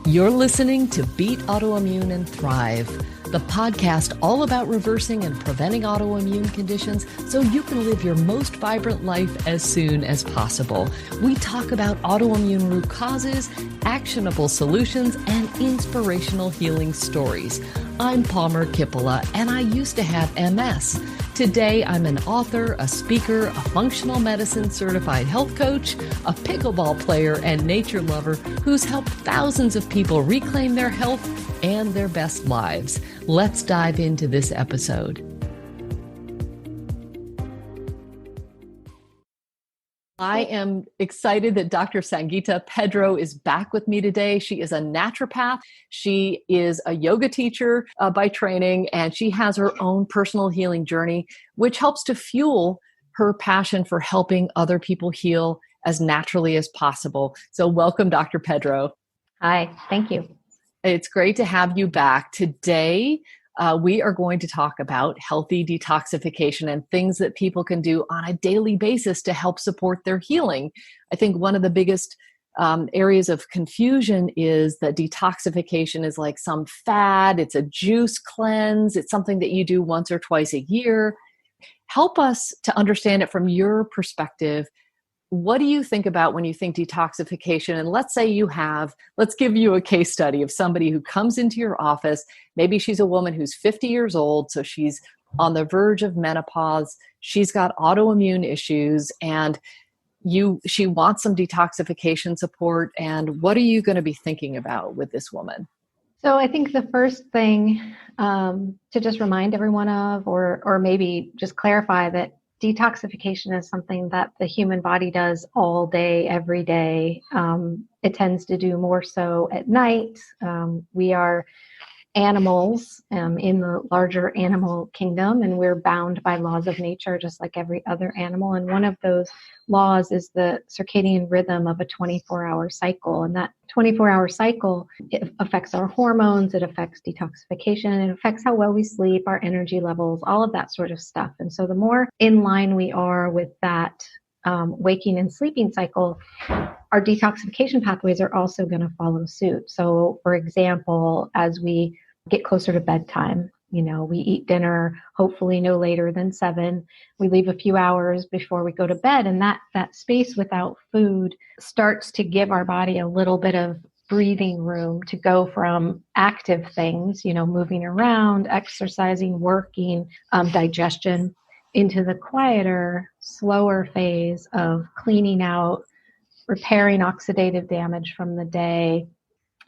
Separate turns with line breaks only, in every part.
You're listening to Beat Autoimmune and Thrive, the podcast all about reversing and preventing autoimmune conditions so you can live your most vibrant life as soon as possible. We talk about autoimmune root causes, actionable solutions, and inspirational healing stories. I'm Palmer Kippola, and I used to have MS. Today, I'm an author, a speaker, a functional medicine certified health coach, a pickleball player, and nature lover who's helped thousands of people reclaim their health and their best lives. Let's dive into this episode. I am excited that Dr. Sangita Pedro is back with me today. She is a naturopath. She is a yoga teacher by training, and she has her own personal healing journey, which helps to fuel her passion for helping other people heal as naturally as possible. So welcome, Dr. Pedro.
Hi, thank you.
It's great to have you back. Today, we are going to talk about healthy detoxification and things that people can do on a daily basis to help support their healing. I think one of the biggest areas of confusion is that detoxification is like some fad. It's a juice cleanse. It's something that you do once or twice a year. Help us to understand it from your perspective. What do you think about when you think detoxification? And let's say let's give you a case study of somebody who comes into your office. Maybe she's a woman who's 50 years old, so she's on the verge of menopause. She's got autoimmune issues, and she wants some detoxification support. And what are you going to be thinking about with this woman?
So I think the first thing to just remind everyone of, or maybe just clarify that detoxification is something that the human body does all day, every day. It tends to do more so at night. We are animals in the larger animal kingdom, and we're bound by laws of nature just like every other animal. And one of those laws is the circadian rhythm of a 24-hour cycle. And that 24-hour cycle, it affects our hormones, it affects detoxification, it affects how well we sleep, our energy levels, all of that sort of stuff. And so the more in line we are with that waking and sleeping cycle, our detoxification pathways are also going to follow suit. So for example, as we get closer to bedtime, we eat dinner, hopefully no later than 7. We leave a few hours before we go to bed. And that space without food starts to give our body a little bit of breathing room to go from active things, moving around, exercising, working, digestion, into the quieter, slower phase of cleaning out, repairing oxidative damage from the day,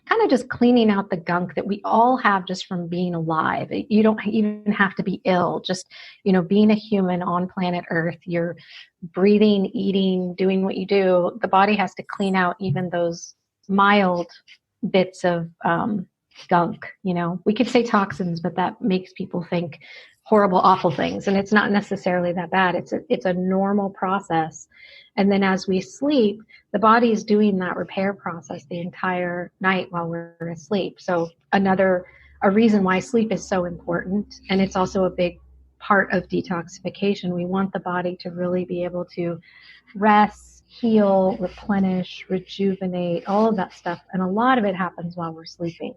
kind of just cleaning out the gunk that we all have just from being alive. You don't even have to be ill. Just, being a human on planet Earth, you're breathing, eating, doing what you do. The body has to clean out even those mild bits of gunk. We could say toxins, but that makes people think horrible, awful things. And it's not necessarily that bad. It's a normal process. And then as we sleep, the body is doing that repair process the entire night while we're asleep. So a reason why sleep is so important. And it's also a big part of detoxification. We want the body to really be able to rest, heal, replenish, rejuvenate, all of that stuff. And a lot of it happens while we're sleeping.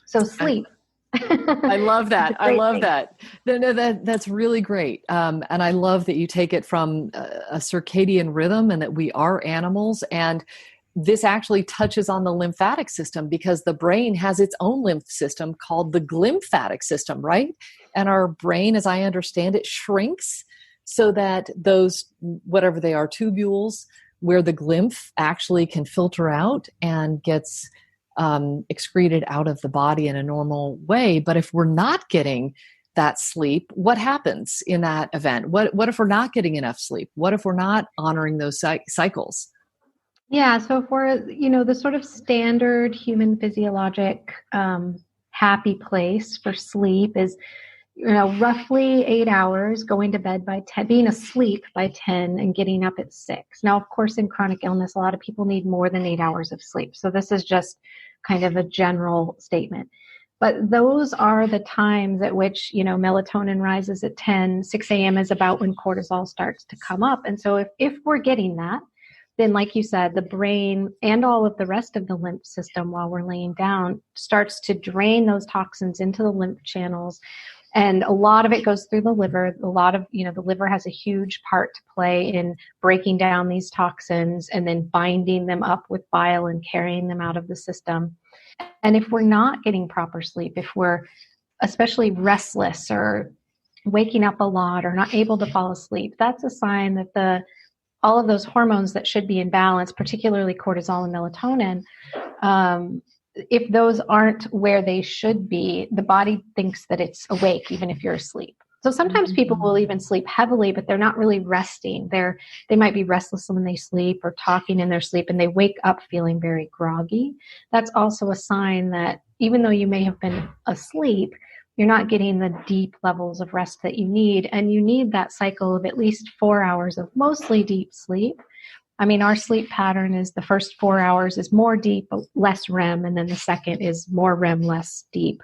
So sleep.
I love that. I love that. No, that's really great. And I love that you take it from a circadian rhythm and that we are animals. And this actually touches on the lymphatic system because the brain has its own lymph system called the glymphatic system, right? And our brain, as I understand it, shrinks so that those, whatever they are, tubules where the glymph actually can filter out and gets excreted out of the body in a normal way. But if we're not getting that sleep, what happens in that event? What if we're not getting enough sleep? What if we're not honoring those cycles?
Yeah. So for, the sort of standard human physiologic happy place for sleep is, roughly 8 hours, going to bed by 10, being asleep by 10 and getting up at 6. Now, of course, in chronic illness, a lot of people need more than 8 hours of sleep. So this is just kind of a general statement. But those are the times at which, melatonin rises at 10, 6 a.m. is about when cortisol starts to come up. And so if we're getting that, then like you said, the brain and all of the rest of the lymph system while we're laying down starts to drain those toxins into the lymph channels. And a lot of it goes through the liver. A lot of, the liver has a huge part to play in breaking down these toxins and then binding them up with bile and carrying them out of the system. And if we're not getting proper sleep, if we're especially restless or waking up a lot or not able to fall asleep, that's a sign that all of those hormones that should be in balance, particularly cortisol and melatonin, if those aren't where they should be, the body thinks that it's awake, even if you're asleep. So sometimes people will even sleep heavily, but they're not really resting. They might be restless when they sleep or talking in their sleep, and they wake up feeling very groggy. That's also a sign that even though you may have been asleep, you're not getting the deep levels of rest that you need. And you need that cycle of at least 4 hours of mostly deep sleep. I mean, our sleep pattern is the first 4 hours is more deep, but less REM. And then the second is more REM, less deep.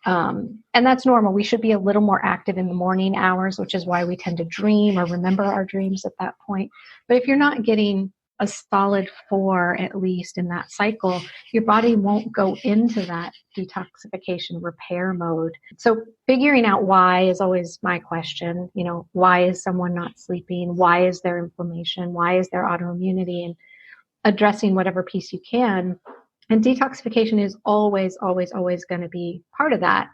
And that's normal. We should be a little more active in the morning hours, which is why we tend to dream or remember our dreams at that point. But if you're not getting a solid 4 at least in that cycle, your body won't go into that detoxification repair mode. So figuring out why is always my question. Why is someone not sleeping? Why is there inflammation? Why is there autoimmunity? And addressing whatever piece you can. And detoxification is always, always, always going to be part of that.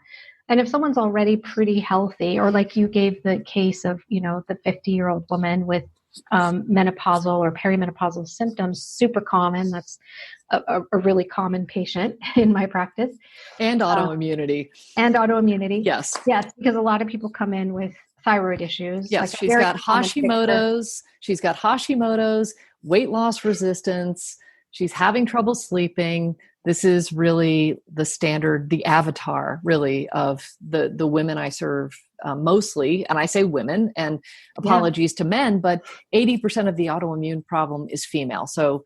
And if someone's already pretty healthy, or like you gave the case of, the 50-year-old woman with menopausal or perimenopausal symptoms, super common. That's a really common patient in my practice.
And autoimmunity.
Yes, because a lot of people come in with thyroid issues.
Yes, she's got Hashimoto's. She's got Hashimoto's, weight loss resistance. She's having trouble sleeping. This is really the standard, the avatar, really, of the women I serve mostly. And I say women, and apologies to men, but 80% of the autoimmune problem is female. So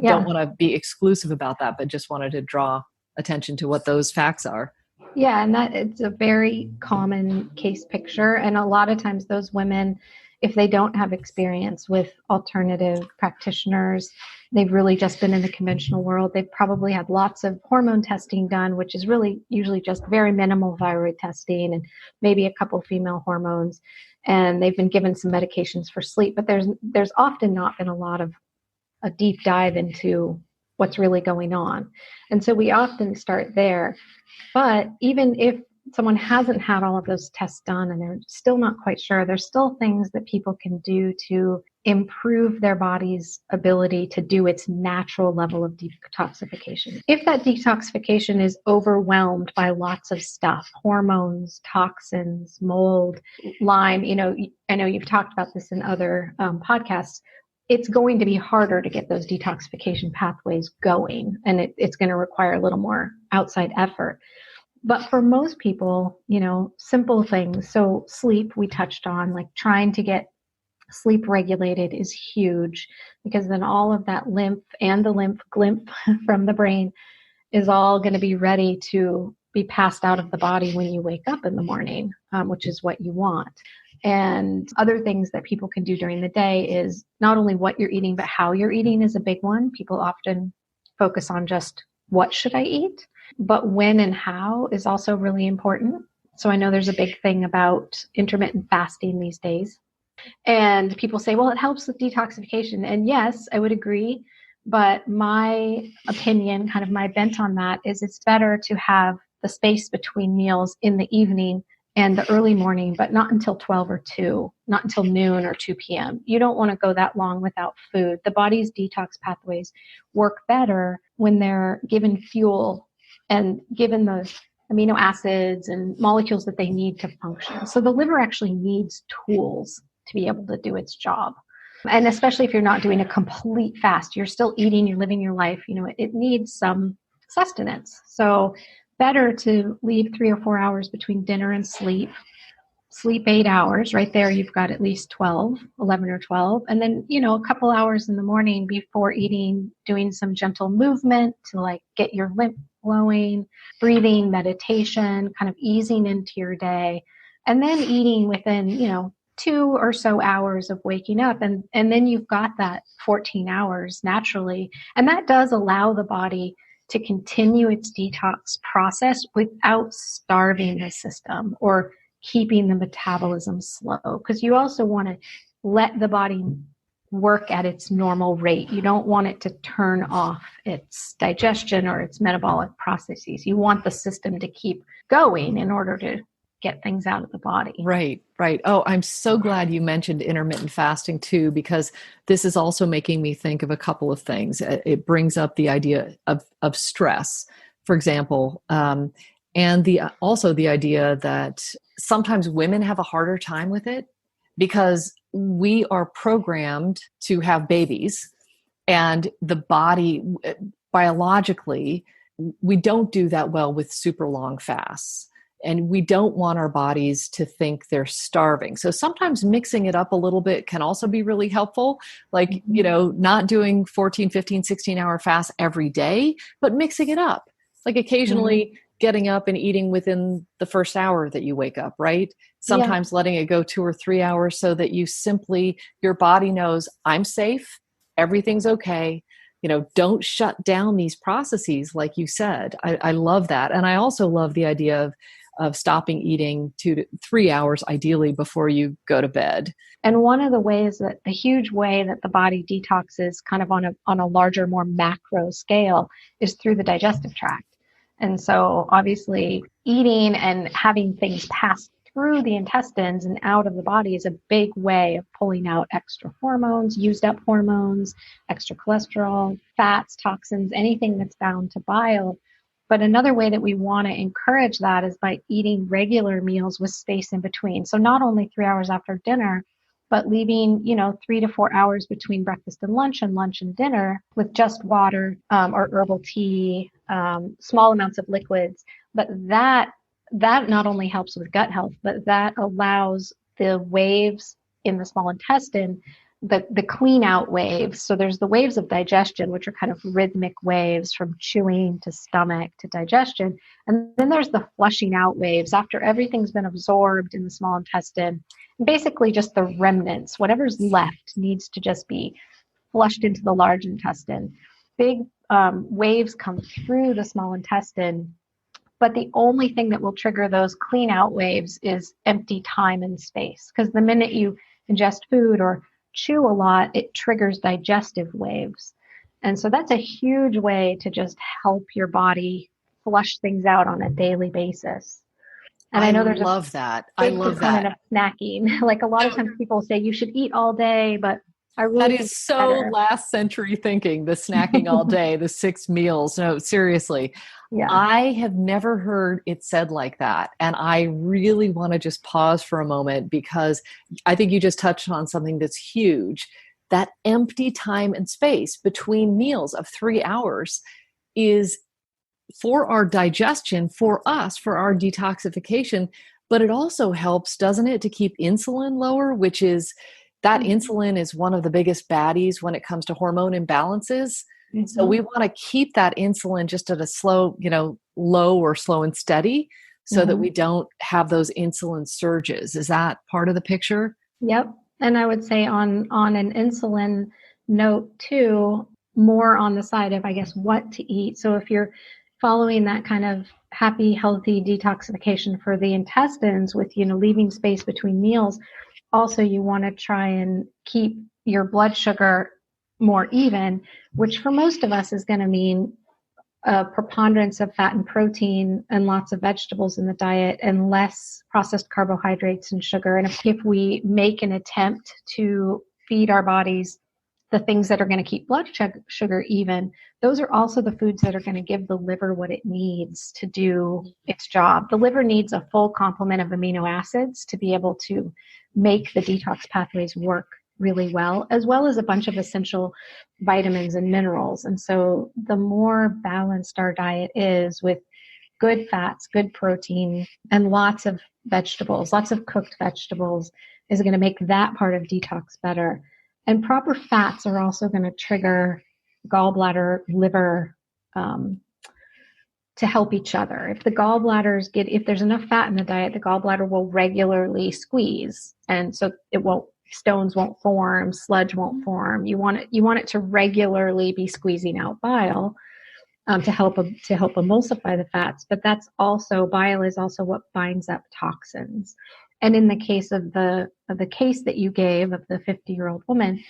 don't want to be exclusive about that, but just wanted to draw attention to what those facts are.
Yeah, and that it's a very common case picture. And a lot of times those women, if they don't have experience with alternative practitioners, they've really just been in the conventional world. They've probably had lots of hormone testing done, which is really usually just very minimal thyroid testing and maybe a couple female hormones. And they've been given some medications for sleep, but there's often not been a deep dive into what's really going on. And so we often start there. But even if someone hasn't had all of those tests done and they're still not quite sure, there's still things that people can do to improve their body's ability to do its natural level of detoxification. If that detoxification is overwhelmed by lots of stuff, hormones, toxins, mold, Lyme, I know you've talked about this in other podcasts, it's going to be harder to get those detoxification pathways going, and it's going to require a little more outside effort. But for most people, simple things. So sleep, we touched on, like trying to get sleep regulated is huge, because then all of that lymph and the lymph glymph from the brain is all going to be ready to be passed out of the body when you wake up in the morning, which is what you want. And other things that people can do during the day is not only what you're eating, but how you're eating is a big one. People often focus on just what should I eat, but when and how is also really important. So I know there's a big thing about intermittent fasting these days. And people say, well, it helps with detoxification. And yes, I would agree. But my opinion, kind of my bent on that, is it's better to have the space between meals in the evening and the early morning, but not until 12 or 2, not until noon or 2 p.m. You don't want to go that long without food. The body's detox pathways work better when they're given fuel and given the amino acids and molecules that they need to function. So the liver actually needs tools to be able to do its job. And especially if you're not doing a complete fast, you're still eating, you're living your life, it needs some sustenance. So better to leave 3 or 4 hours between dinner and sleep 8 hours. Right there, you've got at least 11 or 12. And then, a couple hours in the morning before eating, doing some gentle movement to get your lymph flowing, breathing, meditation, kind of easing into your day. And then eating within, 2 or so hours of waking up. And then you've got that 14 hours naturally. And that does allow the body to continue its detox process without starving the system or keeping the metabolism slow. Because you also want to let the body work at its normal rate. You don't want it to turn off its digestion or its metabolic processes. You want the system to keep going in order to get things out of the body.
Right, right. Oh, I'm so glad you mentioned intermittent fasting too, because this is also making me think of a couple of things. It brings up the idea of stress, for example, and also the idea that sometimes women have a harder time with it because we are programmed to have babies, and the body biologically, we don't do that well with super long fasts. And we don't want our bodies to think they're starving. So sometimes mixing it up a little bit can also be really helpful. Like, not doing 14, 15, 16-hour fasts every day, but mixing it up. Like occasionally getting up and eating within the first hour that you wake up, right? Sometimes letting it go 2 or 3 hours so that your body knows I'm safe, everything's okay. Don't shut down these processes, like you said. I love that. And I also love the idea of stopping eating 2 to 3 hours, ideally, before you go to bed.
And one of the ways that a huge way that the body detoxes kind of on a larger, more macro scale is through the digestive tract. And so obviously eating and having things pass through the intestines and out of the body is a big way of pulling out extra hormones, used up hormones, extra cholesterol, fats, toxins, anything that's bound to bile. But another way that we want to encourage that is by eating regular meals with space in between. So not only 3 hours after dinner, but leaving, 3 to 4 hours between breakfast and lunch and dinner with just water or herbal tea, small amounts of liquids. But that not only helps with gut health, but that allows the waves in the small intestine, the clean out waves. So there's the waves of digestion, which are kind of rhythmic waves from chewing to stomach to digestion. And then there's the flushing out waves after everything's been absorbed in the small intestine. Basically just the remnants, whatever's left needs to just be flushed into the large intestine. Big waves come through the small intestine. But the only thing that will trigger those clean out waves is empty time and space. Because the minute you ingest food or chew a lot, it triggers digestive waves. And so that's a huge way to just help your body flush things out on a daily basis. And I know there's
love that.
I love that. Of snacking. Like a lot of times people say you should eat all day, but I really
that is so last century thinking, the snacking all day, the 6 meals. No, seriously. Yeah. I have never heard it said like that. And I really want to just pause for a moment because I think you just touched on something that's huge. That empty time and space between meals of 3 hours is for our digestion, for us, for our detoxification. But it also helps, doesn't it, to keep insulin lower, which is that insulin is one of the biggest baddies when it comes to hormone imbalances. Mm-hmm. So we want to keep that insulin just at a slow, low or slow and steady so that we don't have those insulin surges. Is that part of the picture?
Yep. And I would say on an insulin note too, more on the side of, I guess, what to eat. So if you're following that kind of happy, healthy detoxification for the intestines with, leaving space between meals, also you want to try and keep your blood sugar more even, which for most of us is going to mean a preponderance of fat and protein and lots of vegetables in the diet and less processed carbohydrates and sugar. And if we make an attempt to feed our bodies the things that are going to keep blood sugar even, those are also the foods that are going to give the liver what it needs to do its job. The liver needs a full complement of amino acids to be able to make the detox pathways work really well as a bunch of essential vitamins and minerals. And so the more balanced our diet is with good fats, good protein, and lots of vegetables, lots of cooked vegetables is going to make that part of detox better. And proper fats are also going to trigger gallbladder, liver, to to help each other. If the gallbladders if there's enough fat in the diet, the gallbladder will regularly squeeze. And so stones won't form, sludge won't form. You want it to regularly be squeezing out bile to help emulsify the fats. But bile is also what binds up toxins. And in the case of the case that you gave of the 50-year-old woman,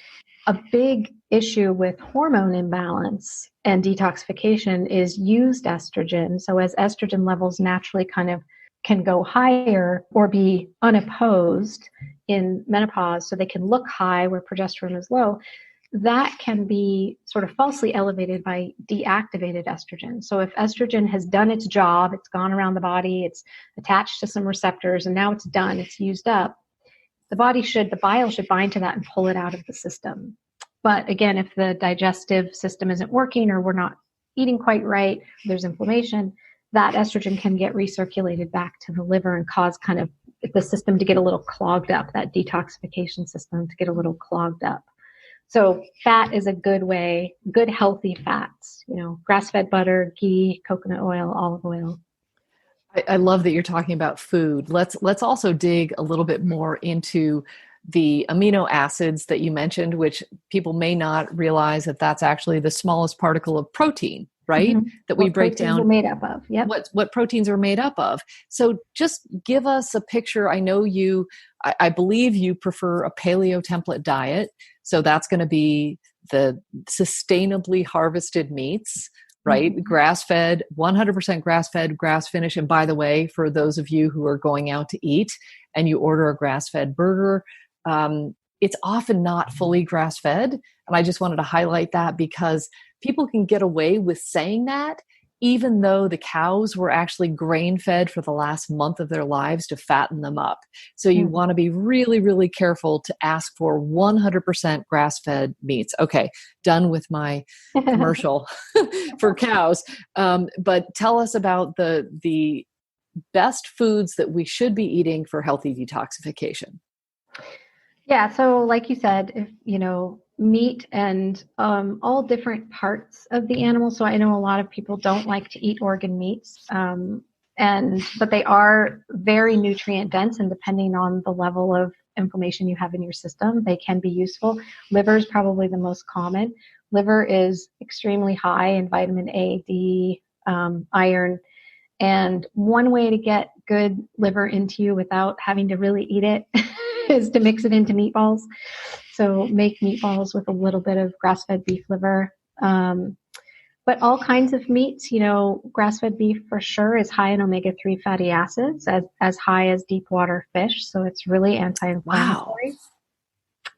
a big issue with hormone imbalance and detoxification is used estrogen. So as estrogen levels naturally kind of can go higher or be unopposed in menopause, so they can look high where progesterone is low, that can be sort of falsely elevated by deactivated estrogen. So if estrogen has done its job, it's gone around the body, it's attached to some receptors, and now it's done, it's used up, the bile should bind to that and pull it out of the system. But again, if the digestive system isn't working or we're not eating quite right, there's inflammation, that estrogen can get recirculated back to the liver and cause kind of the system to get a little clogged up, that detoxification system to get a little clogged up. So fat is a good way, good healthy fats, grass-fed butter, ghee, coconut oil, olive oil.
I love that you're talking about food. Let's also dig a little bit more into the amino acids that you mentioned, which people may not realize that that's actually the smallest particle of protein, right? Mm-hmm. That we break down.
What proteins are made up of. Yep.
What proteins are made up of. So just give us a picture. I know I believe you prefer a paleo template diet. So that's going to be the sustainably harvested meats, right? Mm-hmm. Grass-fed, 100% grass-fed, grass-finished. And by the way, for those of you who are going out to eat and you order a grass-fed burger, it's often not fully grass-fed. And I just wanted to highlight that because people can get away with saying that, even though the cows were actually grain-fed for the last month of their lives to fatten them up. So you want to be really, really careful to ask for 100% grass-fed meats. Okay, done with my commercial for cows. But tell us about the best foods that we should be eating for healthy detoxification.
Yeah, so like you said, if meat and all different parts of the animal. So I know a lot of people don't like to eat organ meats, but they are very nutrient dense, and depending on the level of inflammation you have in your system, they can be useful. Liver is probably the most common. Liver is extremely high in vitamin A, D, iron. And one way to get good liver into you without having to really eat it is to mix it into meatballs. So make meatballs with a little bit of grass-fed beef liver. But all kinds of meats, grass-fed beef for sure is high in omega-3 fatty acids, as high as deep water fish. So it's really anti-inflammatory. Wow.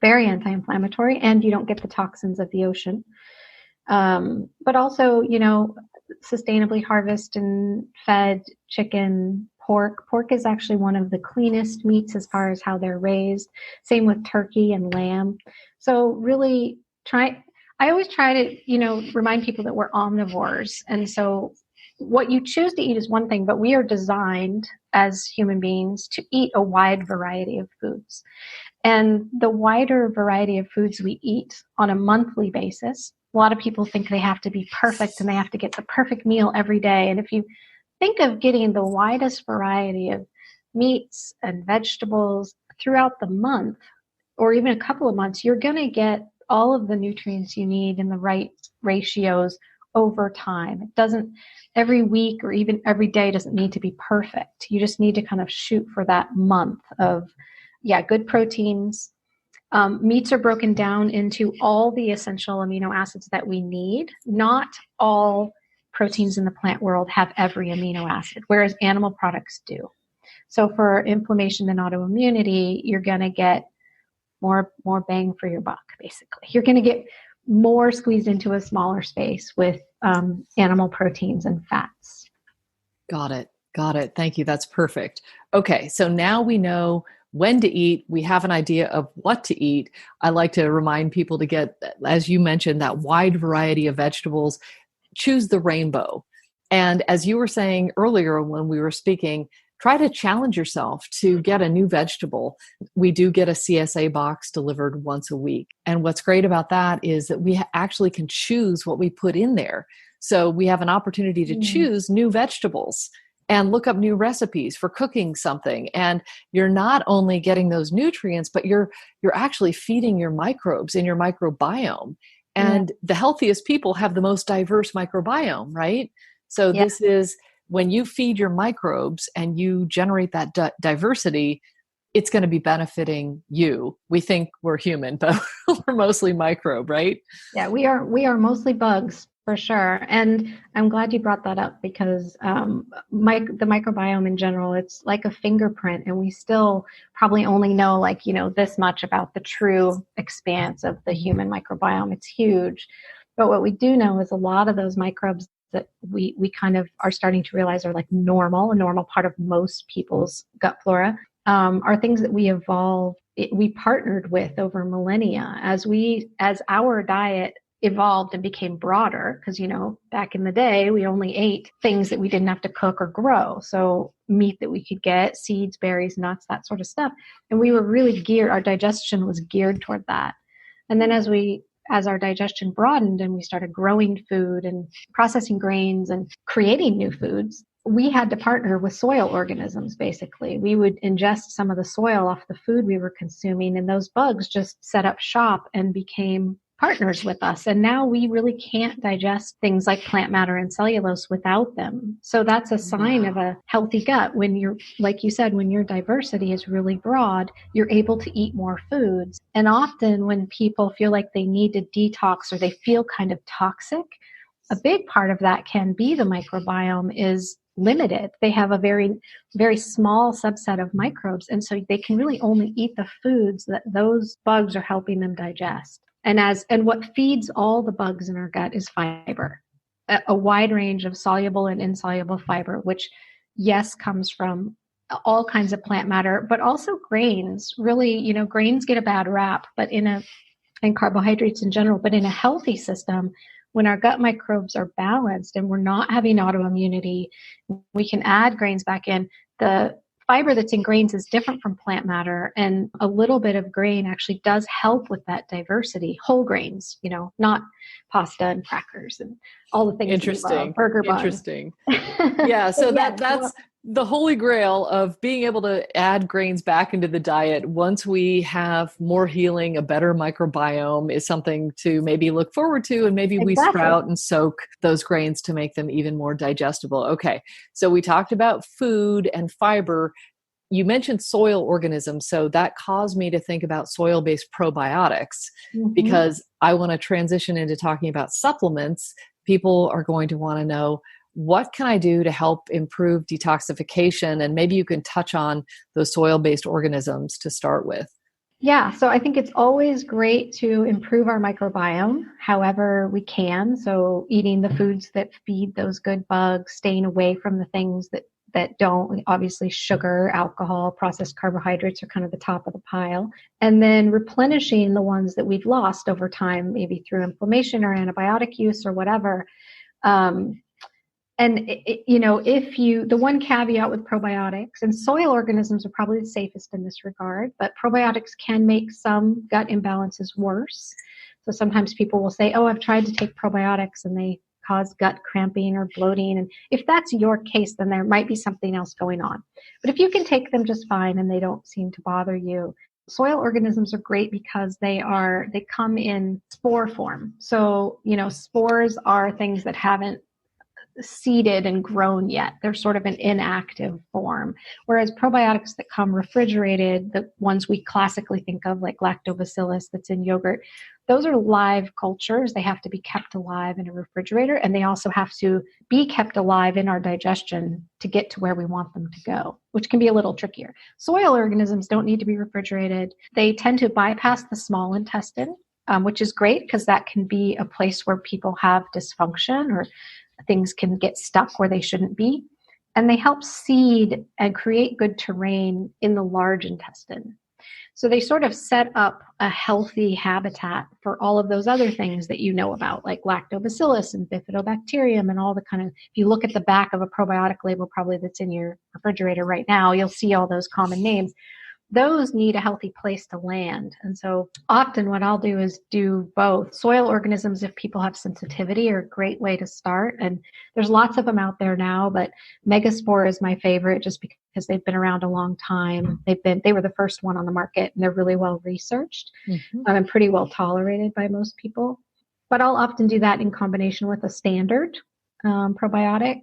Very anti-inflammatory, and you don't get the toxins of the ocean. But also, sustainably harvested and fed chicken, pork. Pork is actually one of the cleanest meats as far as how they're raised. Same with turkey and lamb. So really I always try to, remind people that we're omnivores. And so what you choose to eat is one thing, but we are designed as human beings to eat a wide variety of foods. And the wider variety of foods we eat on a monthly basis, a lot of people think they have to be perfect and they have to get the perfect meal every day. And if you think of getting the widest variety of meats and vegetables throughout the month, or even a couple of months, you're going to get all of the nutrients you need in the right ratios over time. It doesn't, every week or even every day doesn't need to be perfect. You just need to kind of shoot for that month of, good proteins. Meats are broken down into all the essential amino acids that we need. Not all proteins in the plant world have every amino acid, whereas animal products do. So for inflammation and autoimmunity, you're going to get more bang for your buck, basically. You're going to get more squeezed into a smaller space with animal proteins and fats.
Got it. Thank you. That's perfect. Okay, so now we know when to eat. We have an idea of what to eat. I like to remind people to get, as you mentioned, that wide variety of vegetables. Choose the rainbow. And as you were saying earlier when we were speaking, try to challenge yourself to get a new vegetable. We do get a CSA box delivered once a week. And what's great about that is that we actually can choose what we put in there. So we have an opportunity to
Mm.
choose new vegetables and look up new recipes for cooking something. And you're not only getting those nutrients, but you're actually feeding your microbes in your microbiome.
Yeah.
And the healthiest people have the most diverse microbiome, right? So
Yeah.
this is when you feed your microbes and you generate that diversity, it's going to be benefiting you. We think we're human, but we're mostly microbe, right?
Yeah, we are mostly bugs for sure, and I'm glad you brought that up because the microbiome in general, it's like a fingerprint, and we still probably only know this much about the true expanse of the human microbiome. It's huge, but what we do know is a lot of those microbes that we kind of are starting to realize are like a normal part of most people's gut flora, are things that we partnered with over millennia as our diet evolved and became broader, because back in the day we only ate things that we didn't have to cook or grow, so meat that we could get, seeds, berries, nuts, that sort of stuff, and we were really our digestion was geared toward that. And then as our digestion broadened and we started growing food and processing grains and creating new foods, we had to partner with soil organisms. Basically, we would ingest some of the soil off the food we were consuming, and those bugs just set up shop and became partners with us. And now we really can't digest things like plant matter and cellulose without them. So that's a sign of a healthy gut. When you're, like you said, when your diversity is really broad, you're able to eat more foods. And often when people feel like they need to detox or they feel kind of toxic, a big part of that can be the microbiome is limited. They have a very, very small subset of microbes. And so they can really only eat the foods that those bugs are helping them digest. And what feeds all the bugs in our gut is fiber, a wide range of soluble and insoluble fiber, which, yes, comes from all kinds of plant matter, but also grains. Really, grains get a bad rap, and carbohydrates in general, but in a healthy system, when our gut microbes are balanced and we're not having autoimmunity, we can add grains back in. The fiber that's in grains is different from plant matter, and a little bit of grain actually does help with that diversity. Whole grains, not pasta and crackers and all the things we love, burger buns.
Interesting. Yeah, so that's the holy grail of being able to add grains back into the diet once we have more healing. A better microbiome is something to maybe look forward to, and maybe we sprout and soak those grains to make them even more digestible. Okay, so we talked about food and fiber. You mentioned soil organisms, so that caused me to think about soil-based probiotics, because I want to transition into talking about supplements. People are going to want to know, what can I do to help improve detoxification? And maybe you can touch on those soil-based organisms to start with.
Yeah, so I think it's always great to improve our microbiome however we can. So eating the foods that feed those good bugs, staying away from the things that don't. Obviously, sugar, alcohol, processed carbohydrates are kind of the top of the pile. And then replenishing the ones that we've lost over time, maybe through inflammation or antibiotic use or whatever. The one caveat with probiotics, and soil organisms are probably the safest in this regard, but probiotics can make some gut imbalances worse. So sometimes people will say, oh, I've tried to take probiotics and they cause gut cramping or bloating. And if that's your case, then there might be something else going on. But if you can take them just fine and they don't seem to bother you, soil organisms are great because they come in spore form. So, spores are things that haven't seeded and grown yet. They're sort of an inactive form. Whereas probiotics that come refrigerated, the ones we classically think of, like lactobacillus that's in yogurt, those are live cultures. They have to be kept alive in a refrigerator, and they also have to be kept alive in our digestion to get to where we want them to go, which can be a little trickier. Soil organisms don't need to be refrigerated. They tend to bypass the small intestine, which is great because that can be a place where people have dysfunction or things can get stuck where they shouldn't be. And they help seed and create good terrain in the large intestine. So they sort of set up a healthy habitat for all of those other things that you know about, like lactobacillus and bifidobacterium and all the kind of, if you look at the back of a probiotic label, probably that's in your refrigerator right now, you'll see all those common names. those need a healthy place to land. And so often what I'll do is do both. Soil organisms, if people have sensitivity, are a great way to start. And there's lots of them out there now, but Megaspore is my favorite just because they've been around a long time. They were the first one on the market, and they're really well researched and pretty well tolerated by most people. But I'll often do that in combination with a standard probiotic.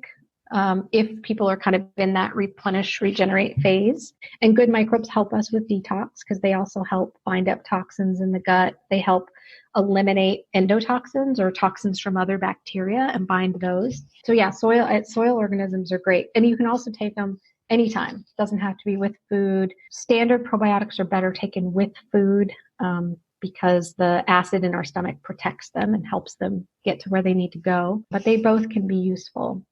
If people are kind of in that replenish, regenerate phase. And good microbes help us with detox because they also help bind up toxins in the gut. They help eliminate endotoxins or toxins from other bacteria and bind those. So yeah, soil organisms are great. And you can also take them anytime. It doesn't have to be with food. Standard probiotics are better taken with food because the acid in our stomach protects them and helps them get to where they need to go. But they both can be useful,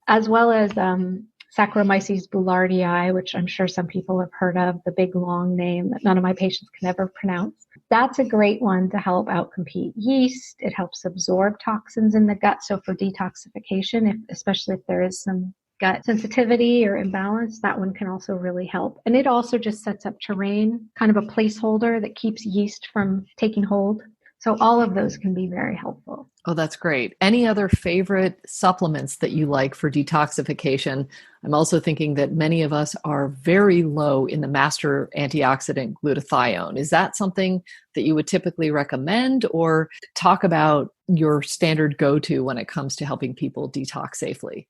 as well as Saccharomyces boulardii, which I'm sure some people have heard of, the big long name that none of my patients can ever pronounce. That's a great one to help outcompete yeast. It helps absorb toxins in the gut. So for detoxification, especially if there is some gut sensitivity or imbalance, that one can also really help. And it also just sets up terrain, kind of a placeholder that keeps yeast from taking hold. So all of those can be very helpful.
Oh, that's great. Any other favorite supplements that you like for detoxification? I'm also thinking that many of us are very low in the master antioxidant glutathione. Is that something that you would typically recommend, or talk about your standard go-to when it comes to helping people detox safely?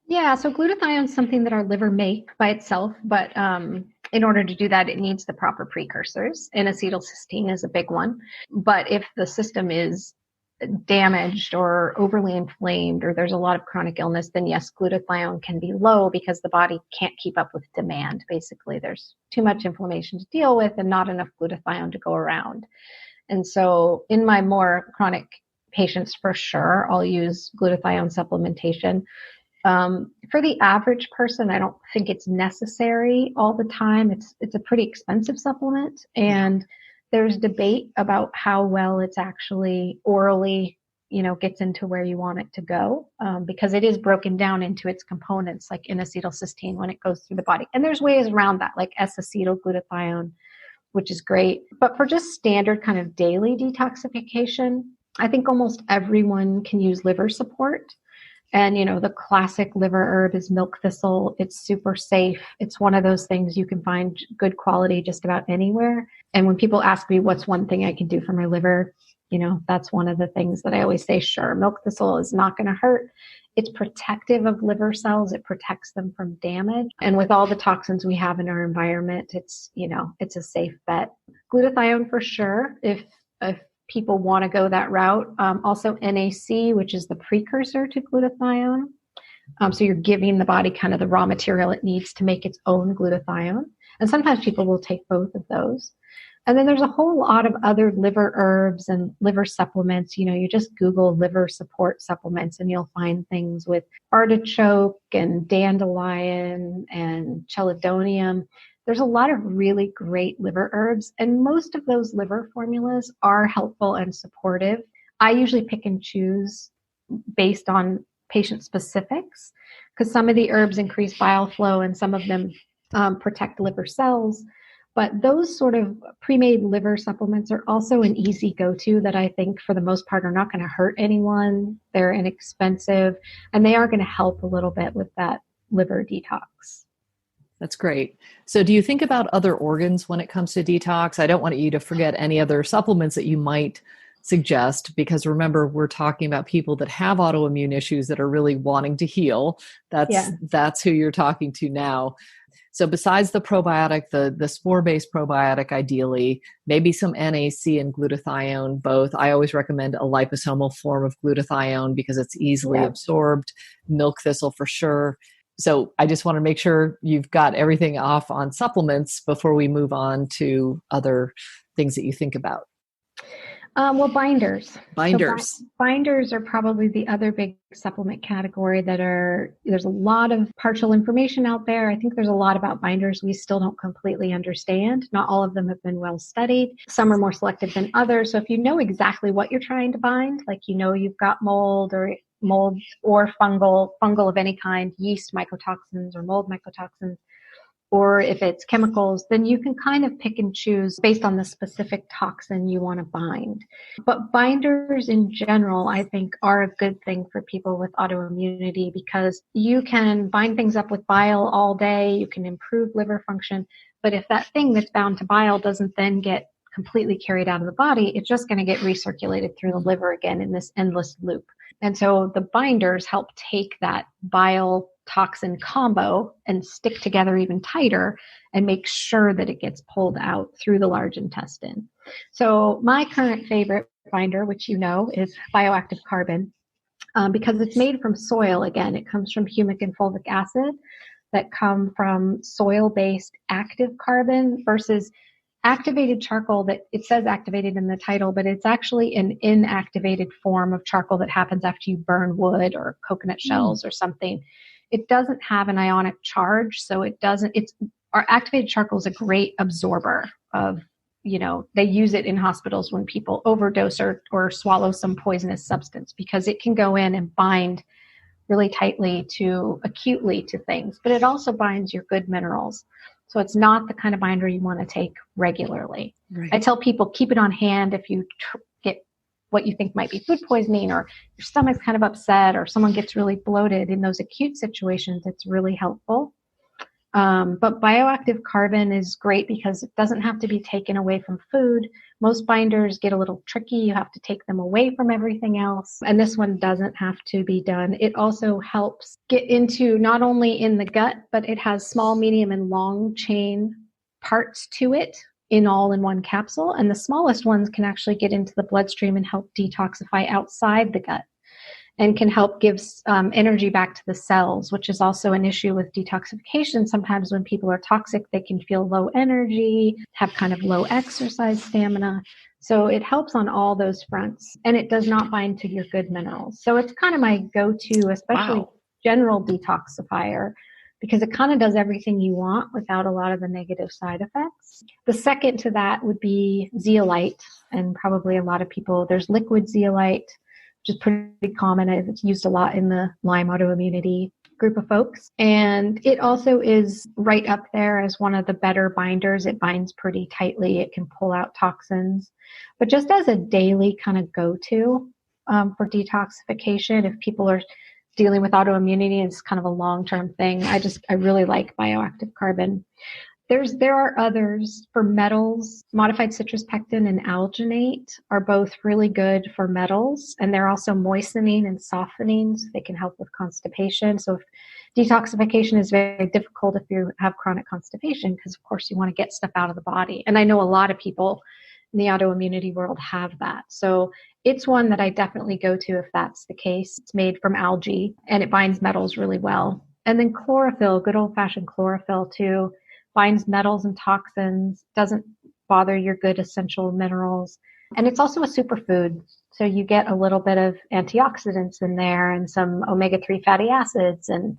Yeah, so glutathione is something that our liver makes by itself, but in order to do that, it needs the proper precursors, and acetylcysteine is a big one. But if the system is damaged or overly inflamed, or there's a lot of chronic illness, then yes, glutathione can be low because the body can't keep up with demand. Basically, there's too much inflammation to deal with and not enough glutathione to go around. And so in my more chronic patients, for sure, I'll use glutathione supplementation. For the average person, I don't think it's necessary all the time. It's a pretty expensive supplement, and there's debate about how well it's actually orally, gets into where you want it to go, because it is broken down into its components, like in acetylcysteine when it goes through the body. And there's ways around that, like S-acetylglutathione, which is great. But for just standard kind of daily detoxification, I think almost everyone can use liver support. And, the classic liver herb is milk thistle. It's super safe. It's one of those things you can find good quality just about anywhere. And when people ask me what's one thing I can do for my liver, that's one of the things that I always say, sure, milk thistle is not going to hurt. It's protective of liver cells. It protects them from damage. And with all the toxins we have in our environment, it's a safe bet. Glutathione for sure, if people want to go that route. Also NAC, which is the precursor to glutathione. So you're giving the body kind of the raw material it needs to make its own glutathione. And sometimes people will take both of those. And then there's a whole lot of other liver herbs and liver supplements. You just Google liver support supplements and you'll find things with artichoke and dandelion and chelidonium. There's a lot of really great liver herbs, and most of those liver formulas are helpful and supportive. I usually pick and choose based on patient specifics, because some of the herbs increase bile flow and some of them protect liver cells. But those sort of pre-made liver supplements are also an easy go-to that I think for the most part are not going to hurt anyone. They're inexpensive, and they are going to help a little bit with that liver detox.
That's great. So do you think about other organs when it comes to detox? I don't want you to forget any other supplements that you might suggest, because remember, we're talking about people that have autoimmune issues that are really wanting to heal. That's who you're talking to now. So besides the probiotic, the spore-based probiotic, ideally, maybe some NAC and glutathione, both. I always recommend a liposomal form of glutathione because it's easily absorbed. Milk thistle for sure. So I just want to make sure you've got everything off on supplements before we move on to other things that you think about.
Binders.
Binders.
So binders are probably the other big supplement category there's a lot of partial information out there. I think there's a lot about binders we still don't completely understand. Not all of them have been well studied. Some are more selective than others. So if you know exactly what you're trying to bind, like you've got mold or fungal of any kind, yeast mycotoxins or mold mycotoxins, or if it's chemicals, then you can kind of pick and choose based on the specific toxin you want to bind. But binders in general, I think, are a good thing for people with autoimmunity because you can bind things up with bile all day. You can improve liver function. But if that thing that's bound to bile doesn't then get completely carried out of the body, it's just going to get recirculated through the liver again in this endless loop. And so the binders help take that bile toxin combo and stick together even tighter and make sure that it gets pulled out through the large intestine. So my current favorite binder, which you know, is bioactive carbon, because it's made from soil. Again, it comes from humic and fulvic acid that come from soil-based active carbon versus activated charcoal. That it says activated in the title, but it's actually an inactivated form of charcoal that happens after you burn wood or coconut shells or something. It doesn't have an ionic charge, so our activated charcoal is a great absorber of, they use it in hospitals when people overdose or swallow some poisonous substance because it can go in and bind really tightly acutely to things, but it also binds your good minerals. So it's not the kind of binder you want to take regularly. Right. I tell people, keep it on hand if you get what you think might be food poisoning or your stomach's kind of upset or someone gets really bloated. In those acute situations, it's really helpful. But bioactive carbon is great because it doesn't have to be taken away from food. Most binders get a little tricky. You have to take them away from everything else. And this one doesn't have to be done. It also helps get into not only in the gut, but it has small, medium, and long chain parts to it in one capsule. And the smallest ones can actually get into the bloodstream and help detoxify outside the gut, and can help give energy back to the cells, which is also an issue with detoxification. Sometimes when people are toxic, they can feel low energy, have kind of low exercise stamina. So it helps on all those fronts, and it does not bind to your good minerals. So it's kind of my go-to, especially general detoxifier, because it kind of does everything you want without a lot of the negative side effects. The second to that would be zeolite, and probably a lot of people, there's liquid zeolite, which is pretty common. It's used a lot in the Lyme autoimmunity group of folks. And it also is right up there as one of the better binders. It binds pretty tightly. It can pull out toxins. But just as a daily kind of go-to for detoxification, if people are dealing with autoimmunity and it's kind of a long-term thing, I really like bioactive carbon. There are others for metals. Modified citrus pectin and alginate are both really good for metals, and they're also moistening and softening, so they can help with constipation. So if detoxification is very difficult if you have chronic constipation, because of course you want to get stuff out of the body. And I know a lot of people in the autoimmunity world have that. So it's one that I definitely go to if that's the case. It's made from algae and it binds metals really well. And then chlorophyll, good old-fashioned chlorophyll too, binds metals and toxins, doesn't bother your good essential minerals. And it's also a superfood. So you get a little bit of antioxidants in there and some omega-3 fatty acids. And,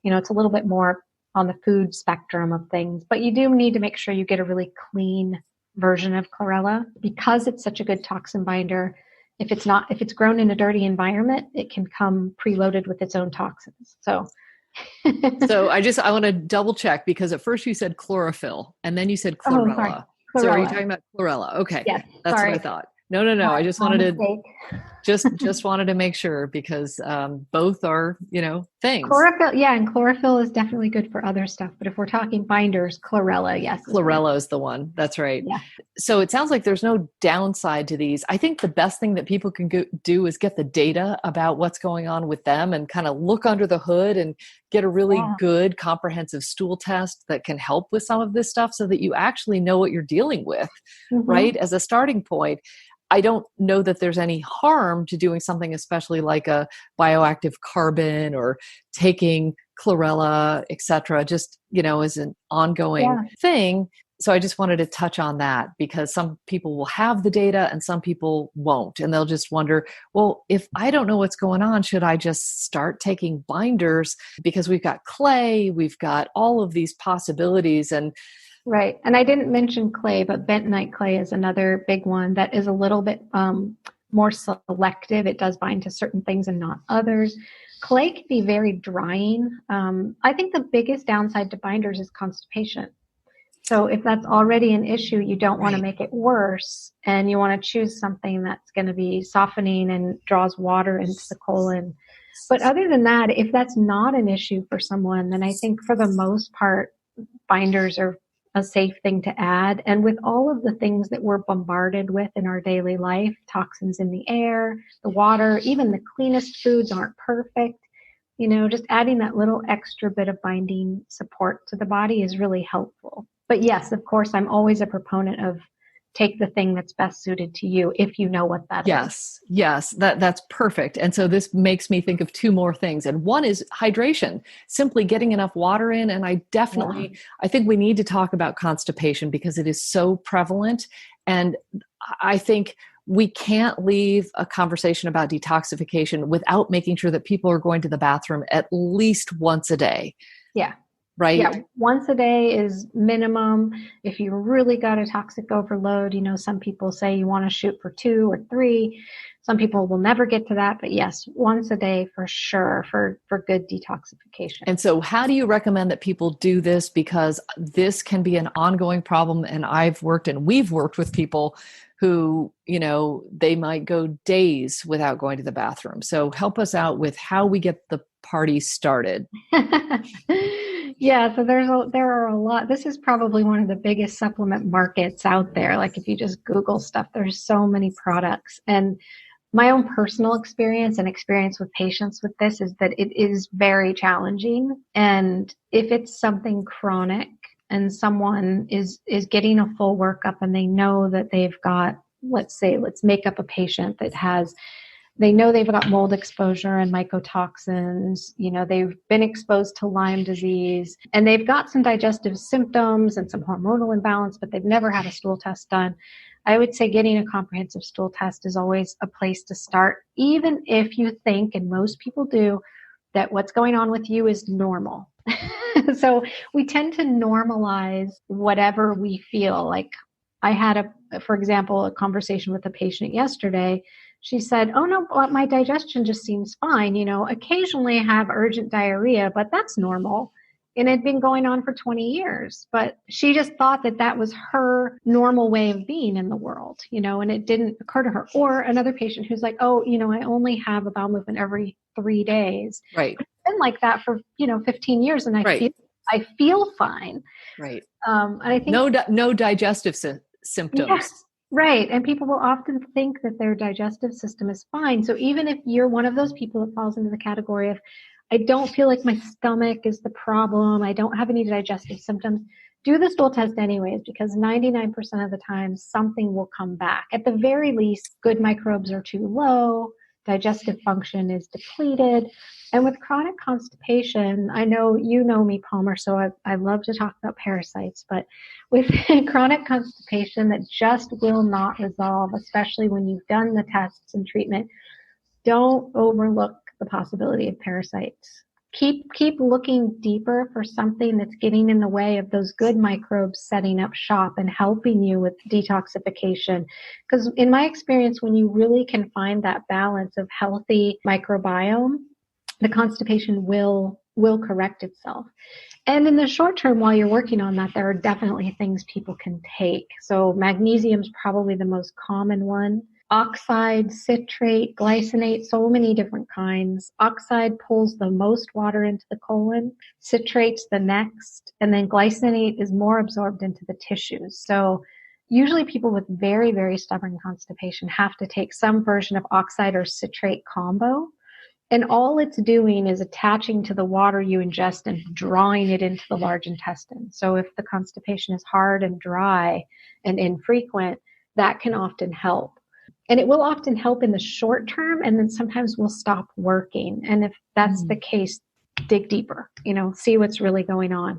it's a little bit more on the food spectrum of things. But you do need to make sure you get a really clean version of chlorella because it's such a good toxin binder. If it's grown in a dirty environment, it can come preloaded with its own toxins. So
I want to double check because at first you said chlorophyll and then you said chlorella.
Chlorella.
So are you talking about chlorella? Okay.
Yes.
That's what I thought. No. I just wanted just wanted to make sure because both are, things.
Chlorophyll, yeah, and chlorophyll is definitely good for other stuff. But if we're talking binders, chlorella, yes.
Chlorella is the one. That's right.
Yeah.
So it sounds like there's no downside to these. I think the best thing that people can do is get the data about what's going on with them and kind of look under the hood and get a really good comprehensive stool test that can help with some of this stuff so that you actually know what you're dealing with, right? As a starting point. I don't know that there's any harm to doing something, especially like a bioactive carbon or taking chlorella, et cetera, just, as an ongoing thing. So I just wanted to touch on that because some people will have the data and some people won't. And they'll just wonder, well, if I don't know what's going on, should I just start taking binders? Because we've got clay, we've got all of these possibilities. And
right. And I didn't mention clay, but bentonite clay is another big one that is a little bit more selective. It does bind to certain things and not others. Clay can be very drying. I think the biggest downside to binders is constipation. So if that's already an issue, you don't want to make it worse, and you want to choose something that's going to be softening and draws water into the colon. But other than that, if that's not an issue for someone, then I think for the most part, binders are a safe thing to add. And with all of the things that we're bombarded with in our daily life, toxins in the air, the water, even the cleanest foods aren't perfect. Just adding that little extra bit of binding support to the body is really helpful. But yes, of course, I'm always a proponent of take the thing that's best suited to you if you know what that is.
Yes, that's perfect. And so this makes me think of two more things. And one is hydration, simply getting enough water in. And I think we need to talk about constipation because it is so prevalent. And I think we can't leave a conversation about detoxification without making sure that people are going to the bathroom at least once a day.
Yeah.
Right?
Yeah, once a day is minimum. If you really got a toxic overload, some people say you want to shoot for 2 or 3. Some people will never get to that, but yes, once a day for sure for good detoxification.
And so how do you recommend that people do this? Because this can be an ongoing problem. And we've worked with people who, they might go days without going to the bathroom. So help us out with how we get the party started.
Yeah, so there are a lot. This is probably one of the biggest supplement markets out there. Like if you just Google stuff, there's so many products. And my own personal experience and experience with patients with this is that it is very challenging. And if it's something chronic and someone is getting a full workup and they know that they've got, let's make up a patient that they know they've got mold exposure and mycotoxins, they've been exposed to Lyme disease, and they've got some digestive symptoms and some hormonal imbalance, but they've never had a stool test done. I would say getting a comprehensive stool test is always a place to start, even if you think, and most people do, that what's going on with you is normal. So we tend to normalize whatever we feel. Like I had for example, a conversation with a patient yesterday. She said, "Oh no, my digestion just seems fine. Occasionally I have urgent diarrhea, but that's normal." And it had been going on for 20 years, but she just thought that was her normal way of being in the world, and it didn't occur to her. Or another patient who's like, "Oh, I only have a bowel movement every 3 days."
Right.
It's been like that for, 15 years. And I feel fine.
Right.
And I think
no digestive symptoms.
Yes. Right. And people will often think that their digestive system is fine. So even if you're one of those people that falls into the category of, I don't feel like my stomach is the problem, I don't have any digestive symptoms, do the stool test anyways, because 99% of the time something will come back. At the very least, good microbes are too low, digestive function is depleted. And with chronic constipation, I know you know me, Palmer, so I love to talk about parasites, but with chronic constipation that just will not resolve, especially when you've done the tests and treatment, don't overlook the possibility of parasites. Keep looking deeper for something that's getting in the way of those good microbes setting up shop and helping you with detoxification. Because in my experience, when you really can find that balance of healthy microbiome, the constipation will correct itself. And in the short term, while you're working on that, there are definitely things people can take. So magnesium is probably the most common one. Oxide, citrate, glycinate, so many different kinds. Oxide pulls the most water into the colon, citrate's the next, and then glycinate is more absorbed into the tissues. So usually people with very, very stubborn constipation have to take some version of oxide or citrate combo. And all it's doing is attaching to the water you ingest and drawing it into the large intestine. So if the constipation is hard and dry and infrequent, that can often help. And it will often help in the short term, and then sometimes will stop working. And if that's the case, dig deeper, see what's really going on.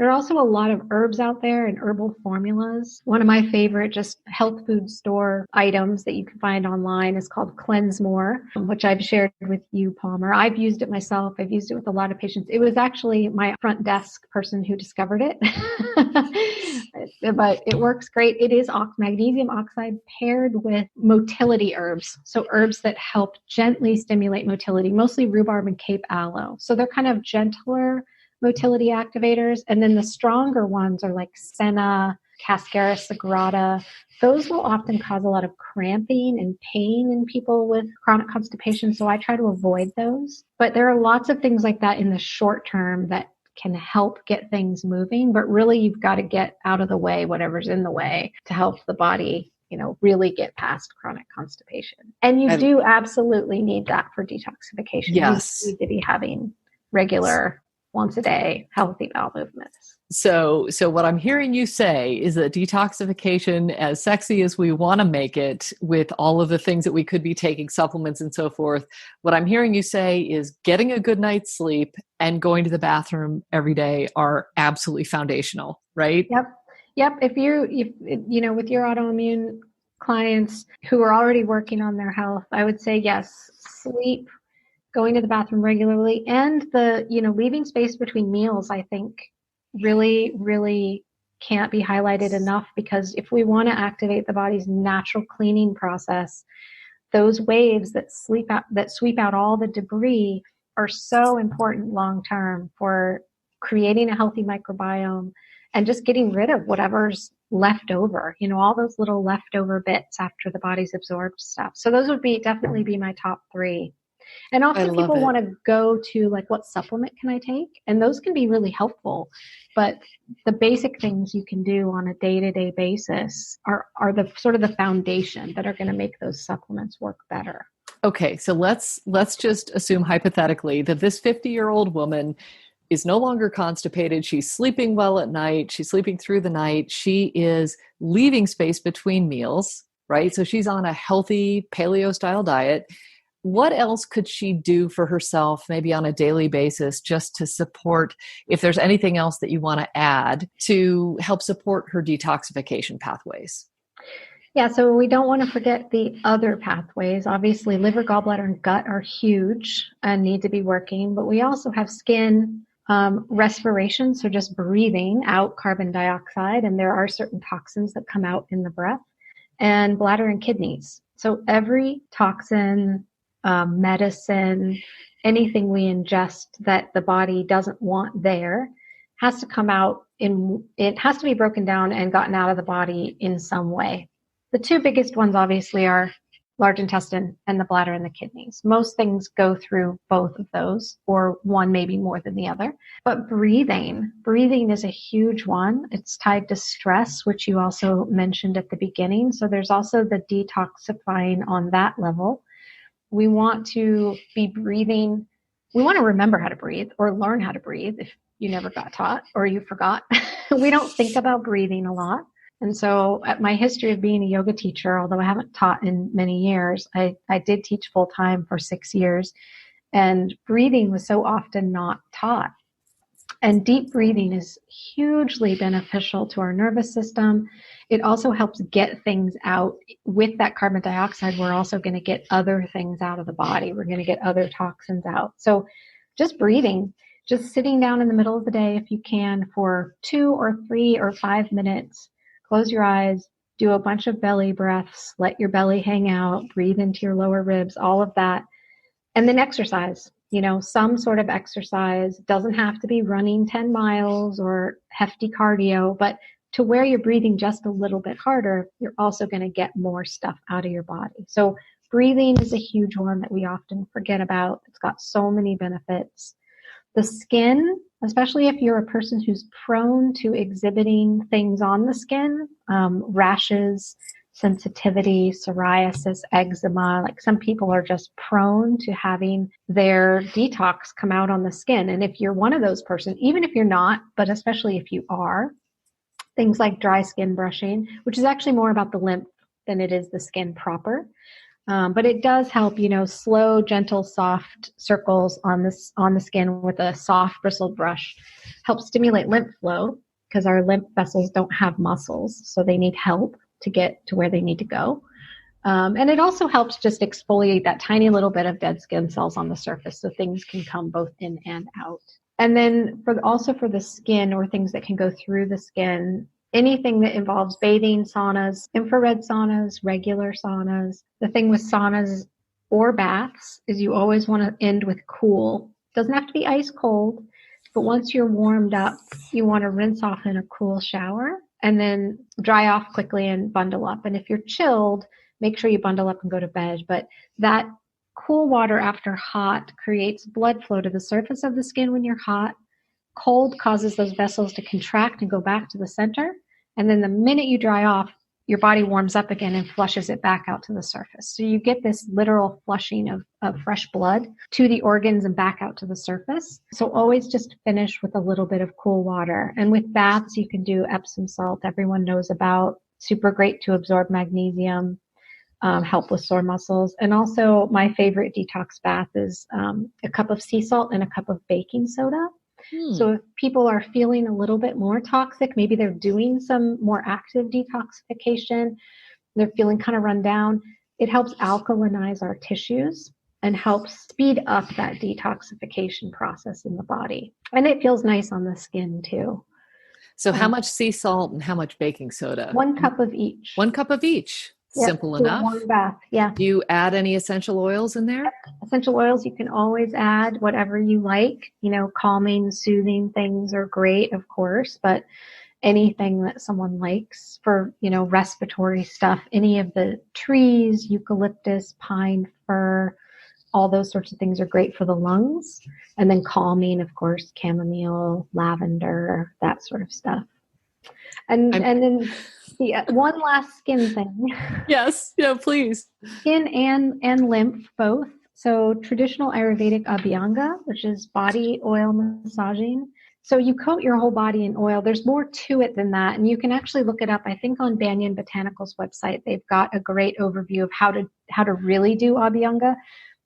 There are also a lot of herbs out there and herbal formulas. One of my favorite just health food store items that you can find online is called Cleanse More, which I've shared with you, Palmer. I've used it myself. I've used it with a lot of patients. It was actually my front desk person who discovered it, but it works great. It is magnesium oxide paired with motility herbs. So herbs that help gently stimulate motility, mostly rhubarb and Cape aloe. So they're kind of gentler motility activators. And then the stronger ones are like senna, cascara sagrada. Those will often cause a lot of cramping and pain in people with chronic constipation. So I try to avoid those. But there are lots of things like that in the short term that can help get things moving. But really, you've got to get out of the way, whatever's in the way, to help the body, really get past chronic constipation. And you do absolutely need that for detoxification.
Yes.
You need to be having regular, once a day, healthy bowel movements.
So what I'm hearing you say is that detoxification, as sexy as we want to make it with all of the things that we could be taking, supplements and so forth, what I'm hearing you say is getting a good night's sleep and going to the bathroom every day are absolutely foundational, right?
Yep. If with your autoimmune clients who are already working on their health, I would say yes, sleep, going to the bathroom regularly, and leaving space between meals, I think really, really can't be highlighted enough, because if we want to activate the body's natural cleaning process, those waves that sweep out all the debris are so important long term for creating a healthy microbiome and just getting rid of whatever's left over, all those little leftover bits after the body's absorbed stuff. So those would definitely be my top 3. And often people want to go to like, what supplement can I take? And those can be really helpful. But the basic things you can do on a day-to-day basis are the sort of the foundation that are going to make those supplements work better.
Okay, so let's just assume hypothetically that this 50-year-old woman is no longer constipated. She's sleeping well at night. She's sleeping through the night. She is leaving space between meals, right? So she's on a healthy paleo-style diet. What else could she do for herself, maybe on a daily basis, just to support, if there's anything else that you want to add to help support her detoxification pathways?
Yeah, so we don't want to forget the other pathways. Obviously, liver, gallbladder, and gut are huge and need to be working, but we also have skin, respiration, so just breathing out carbon dioxide, and there are certain toxins that come out in the breath, and bladder and kidneys. So every toxin, medicine, anything we ingest that the body doesn't want there has to come out it has to be broken down and gotten out of the body in some way. The 2 biggest ones obviously are large intestine and the bladder and the kidneys. Most things go through both of those, or one maybe more than the other. But breathing is a huge one. It's tied to stress, which you also mentioned at the beginning. So there's also the detoxifying on that level. We want to be breathing. We want to remember how to breathe, or learn how to breathe if you never got taught or you forgot. We don't think about breathing a lot. And so at my history of being a yoga teacher, although I haven't taught in many years, I did teach full time for 6 years, and breathing was so often not taught. And deep breathing is hugely beneficial to our nervous system. It also helps get things out. With that carbon dioxide, we're also going to get other things out of the body. We're going to get other toxins out. So just breathing, just sitting down in the middle of the day, if you can, for 2 or 3 or 5 minutes, close your eyes, do a bunch of belly breaths, let your belly hang out, breathe into your lower ribs, all of that. And then exercise, some sort of exercise. Doesn't have to be running 10 miles or hefty cardio, but to where you're breathing just a little bit harder, you're also going to get more stuff out of your body. So breathing is a huge one that we often forget about. It's got so many benefits. The skin, especially if you're a person who's prone to exhibiting things on the skin, rashes, sensitivity, psoriasis, eczema. Like, some people are just prone to having their detox come out on the skin. And if you're one of those persons, even if you're not, but especially if you are, things like dry skin brushing, which is actually more about the lymph than it is the skin proper. But it does help, slow, gentle, soft circles on the skin with a soft bristled brush. Helps stimulate lymph flow because our lymph vessels don't have muscles, so they need help to get to where they need to go. And it also helps just exfoliate that tiny little bit of dead skin cells on the surface so things can come both in and out. And then for the skin or things that can go through the skin, anything that involves bathing, saunas, infrared saunas, regular saunas. The thing with saunas or baths is you always want to end with cool. Doesn't have to be ice cold, but once you're warmed up, you want to rinse off in a cool shower and then dry off quickly and bundle up. And if you're chilled, make sure you bundle up and go to bed. But that cool water after hot creates blood flow to the surface of the skin when you're hot. Cold causes those vessels to contract and go back to the center. And then the minute you dry off, your body warms up again and flushes it back out to the surface. So you get this literal flushing of fresh blood to the organs and back out to the surface. So always just finish with a little bit of cool water. And with baths, you can do Epsom salt, everyone knows about. Super great to absorb magnesium, help with sore muscles. And also my favorite detox bath is a cup of sea salt and a cup of baking soda. So if people are feeling a little bit more toxic, maybe they're doing some more active detoxification, they're feeling kind of run down, it helps alkalinize our tissues and helps speed up that detoxification process in the body. And it feels nice on the skin too.
So how much sea salt and how much baking soda?
1 cup of each.
1 cup of each.
Yep,
Simple enough.
Warm bath. Yeah.
Do you add any essential oils in there?
Essential oils, you can always add whatever you like. Calming, soothing things are great, of course, but anything that someone likes for, respiratory stuff, any of the trees, eucalyptus, pine, fir, all those sorts of things are great for the lungs. And then calming, of course, chamomile, lavender, that sort of stuff. And then one last skin thing.
Yes, please.
Skin and lymph, both. So traditional Ayurvedic Abhyanga, which is body oil massaging. So you coat your whole body in oil. There's more to it than that. And you can actually look it up. I think on Banyan Botanicals website, they've got a great overview of how to really do Abhyanga.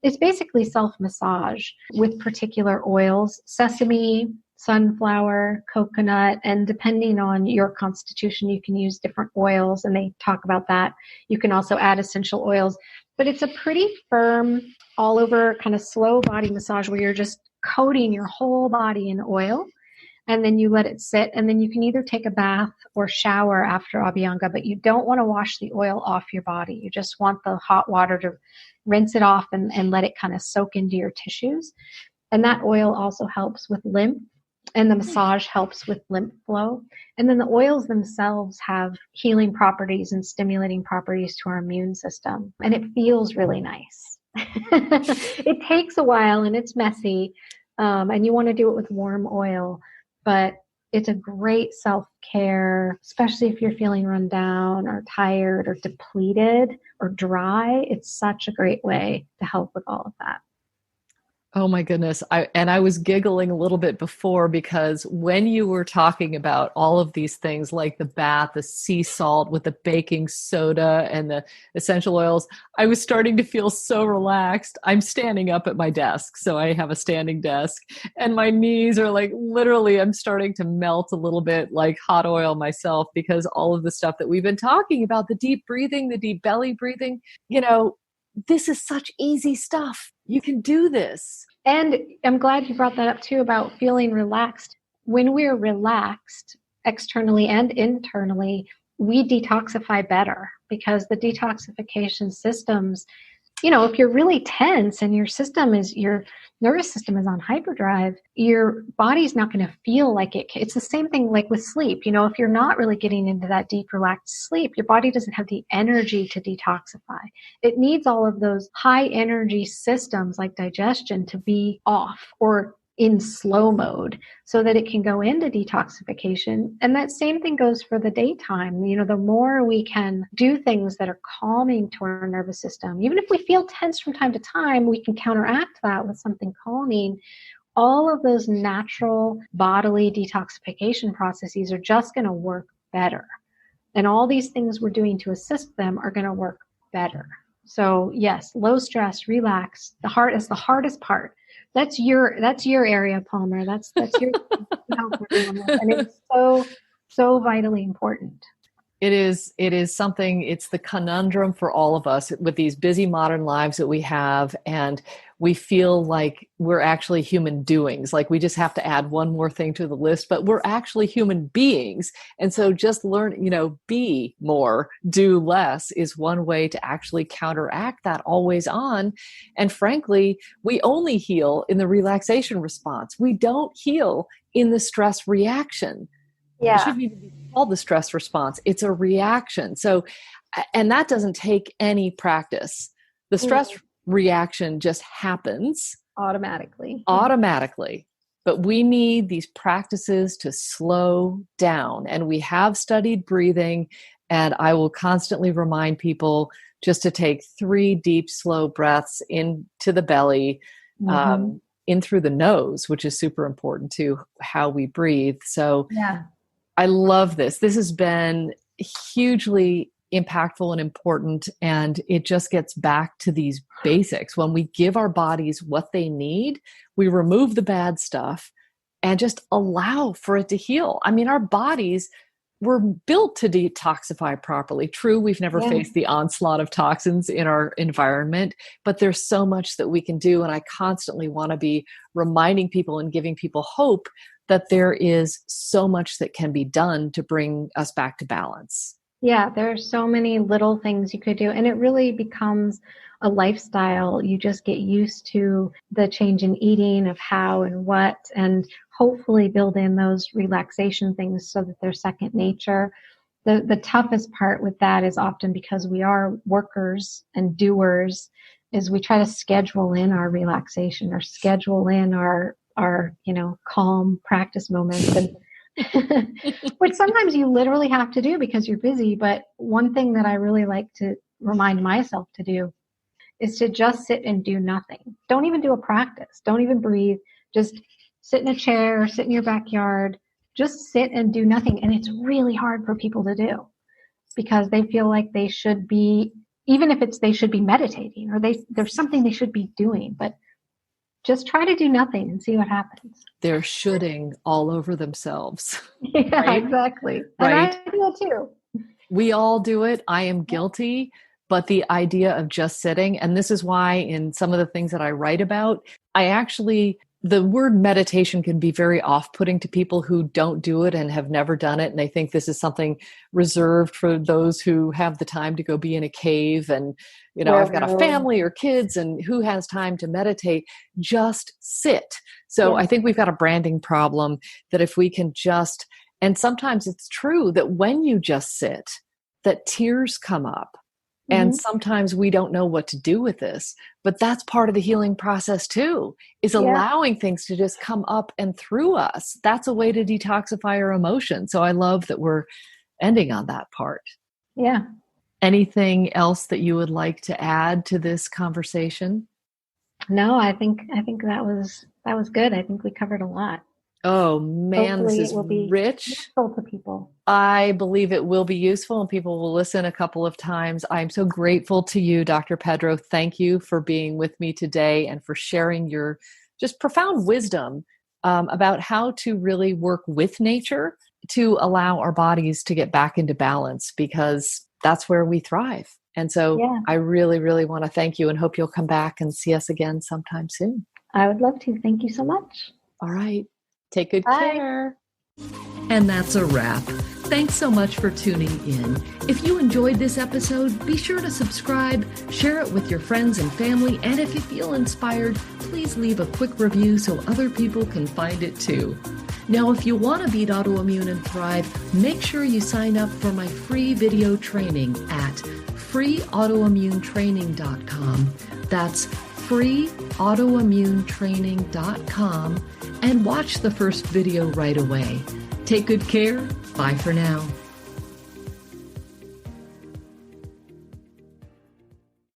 It's basically self-massage with particular oils, sesame, sunflower, coconut, and depending on your constitution, you can use different oils, and they talk about that. You can also add essential oils, but it's a pretty firm, all over kind of slow body massage where you're just coating your whole body in oil, and then you let it sit, and then you can either take a bath or shower after Abhyanga, but you don't want to wash the oil off your body. You just want the hot water to rinse it off and let it kind of soak into your tissues. And that oil also helps with lymph. And the massage helps with lymph flow. And then the oils themselves have healing properties and stimulating properties to our immune system. And it feels really nice. It takes a while and it's messy. And you want to do it with warm oil. But it's a great self-care, especially if you're feeling run down or tired or depleted or dry. It's such a great way to help with all of that.
Oh my goodness. I was giggling a little bit before because when you were talking about all of these things like the bath, the sea salt with the baking soda and the essential oils, I was starting to feel so relaxed. I'm standing up at my desk. So I have a standing desk and my knees are like, literally, I'm starting to melt a little bit like hot oil myself because all of the stuff that we've been talking about, the deep breathing, the deep belly breathing, this is such easy stuff. You can do this.
And I'm glad you brought that up too about feeling relaxed. When we're relaxed externally and internally, we detoxify better because the detoxification systems, if you're really tense and your nervous system is on hyperdrive, your body's not going to feel like it's the same thing like with sleep. If you're not really getting into that deep, relaxed sleep, your body doesn't have the energy to detoxify. It needs all of those high energy systems like digestion to be off or in slow mode so that it can go into detoxification. And that same thing goes for the daytime. The more we can do things that are calming to our nervous system, even if we feel tense from time to time, we can counteract that with something calming. All of those natural bodily detoxification processes are just going to work better. And all these things we're doing to assist them are going to work better. So yes, low stress, relax. The heart is the hardest part. That's your area, Palmer. That's your help everyone with. And it's so vitally important.
It is something, it's the conundrum for all of us with these busy modern lives that we have. And we feel like we're actually human doings. Like we just have to add one more thing to the list, but we're actually human beings. And so just learn, be more, do less is one way to actually counteract that always on. And frankly, we only heal in the relaxation response. We don't heal in the stress reaction.
Yeah.
It shouldn't even be called the stress response. It's a reaction. So, and that doesn't take any practice. The stress reaction just happens
automatically.
But we need these practices to slow down. And we have studied breathing, and I will constantly remind people just to take 3 deep, slow breaths into the belly, in through the nose, which is super important to how we breathe. So
yeah.
I love this. This has been hugely impactful and important. And it just gets back to these basics. When we give our bodies what they need, we remove the bad stuff and just allow for it to heal. I mean, our bodies were built to detoxify properly. True, we've never faced the onslaught of toxins in our environment, but there's so much that we can do. And I constantly want to be reminding people and giving people hope that there is so much that can be done to bring us back to balance.
Yeah, there are so many little things you could do, and it really becomes a lifestyle. You just get used to the change in eating, of how and what, and hopefully build in those relaxation things so that they're second nature. The toughest part with that is often because we are workers and doers, is we try to schedule in our relaxation or schedule in our calm practice moments, and which sometimes you literally have to do because you're busy. But one thing that I really like to remind myself to do is to just sit and do nothing. Don't even do a practice. Don't even breathe. Just sit in a chair or sit in your backyard. Just sit and do nothing. And it's really hard for people to do because they feel like they should be, even if they should be meditating or there's something they should be doing, but just try to do nothing and see what happens.
They're shoulding all over themselves.
Yeah, right? Exactly.
Right.
And I do it too.
We all do it. I am guilty. But the idea of just sitting, and this is why in some of the things that I write about, the word meditation can be very off-putting to people who don't do it and have never done it. And they think this is something reserved for those who have the time to go be in a cave. And, I've got a family or kids, and who has time to meditate? Just sit. So I think we've got a branding problem that if we can just, and sometimes it's true that when you just sit, that tears come up. And sometimes we don't know what to do with this, but that's part of the healing process too, is allowing things to just come up and through us. That's a way to detoxify our emotions. So I love that we're ending on that part.
Yeah.
Anything else that you would like to add to this conversation?
No, I think that was good. I think we covered a lot.
Oh man,
Hopefully
this is
it will be
rich.
Useful to people.
I believe it will be useful and people will listen a couple of times. I'm so grateful to you, Dr. Pedro. Thank you for being with me today and for sharing your just profound wisdom about how to really work with nature to allow our bodies to get back into balance, because that's where we thrive. And so I really, really want to thank you and hope you'll come back and see us again sometime soon.
I would love to. Thank you so much.
All right. Take good care. And that's a wrap. Thanks so much for tuning in. If you enjoyed this episode, be sure to subscribe, share it with your friends and family, and if you feel inspired, please leave a quick review so other people can find it too. Now, if you want to beat autoimmune and thrive, make sure you sign up for my free video training at freeautoimmunetraining.com. That's freeautoimmunetraining.com, and watch the first video right away. Take good care. Bye for now.